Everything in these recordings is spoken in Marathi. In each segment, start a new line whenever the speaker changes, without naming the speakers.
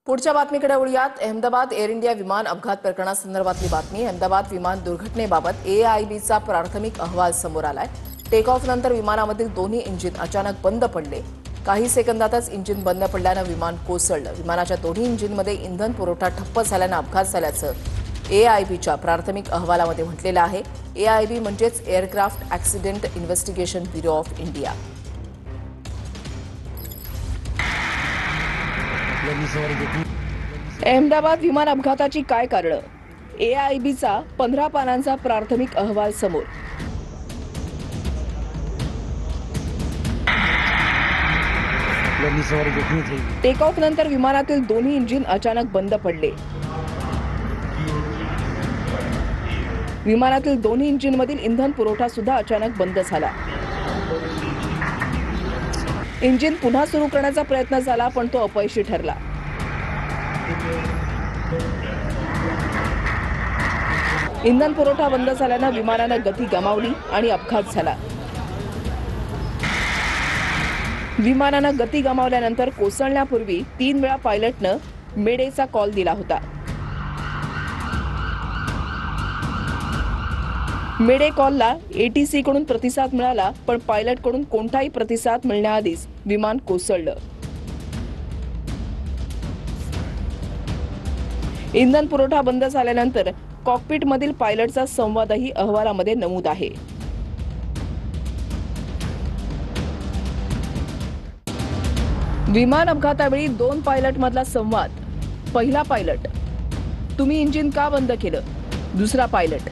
पुढच्या बातमीकडे वळूयात। अहमदाबाद एअर इंडिया विमान अपघात प्रकरणासंदर्भातली बातमी। अहमदाबाद विमान दुर्घटनेबाबत एआयबीचा प्राथमिक अहवाल समोर आलाय। टेक ऑफ नंतर विमानामधील दोन्ही इंजिन अचानक बंद पडले। काही सेकंदातच इंजिन बंद पडल्यानं विमान कोसळलं। विमानाच्या दोन्ही इंजिनमध्ये इंधन पुरवठा ठप्प झाल्यानं अपघात झाल्याचं एआयबीच्या प्राथमिक अहवालामध्ये म्हटलेलं आहे। एआयबी म्हणजेच aircraft accident investigation bureau of India. Ahmedabad विमान अपघाताची काय कारणं? एआयबीचा 15 पानांचा प्राथमिक अहवाल समोर। टेक ऑफ नंतर विमानातील दोन्ही इंजिन अचानक बंद पडले। विमानातील दोन्ही इंजिनमधील इंधन पुरवठा सुद्धा अचानक बंद झाला। इंजिन पुन्हा सुरू करण्याचा प्रयत्न झाला पण तो अपयशी ठरला। इंधन पुरवठा बंद झाल्यानं विमानानं गती गमावली आणि अपघात झाला। विमानानं गती गमावल्यानंतर कोसळण्यापूर्वी 3 वेळा पायलटनं मेडेचा कॉल दिला होता। मेडे कॉलला एटीसी कडून प्रतिसाद मिळाला पण पायलट कडून कोणताही प्रतिसाद मिळण्याआधीच विमान कोसळलं। इंधन पुरवठा बंद झाल्यानंतर कॉकपिट मधील पायलटचा संवादही अहवालामध्ये नमूद आहे। विमान अपघातावेळी 2 पायलट मधला संवाद। पहिला पायलट: तुम्ही इंजिन का बंद केलं? दुसरा पायलट: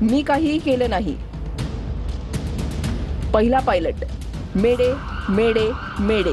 मी काहीही केलं नाही। पहिला पायलट: मेडे मेडे मेडे।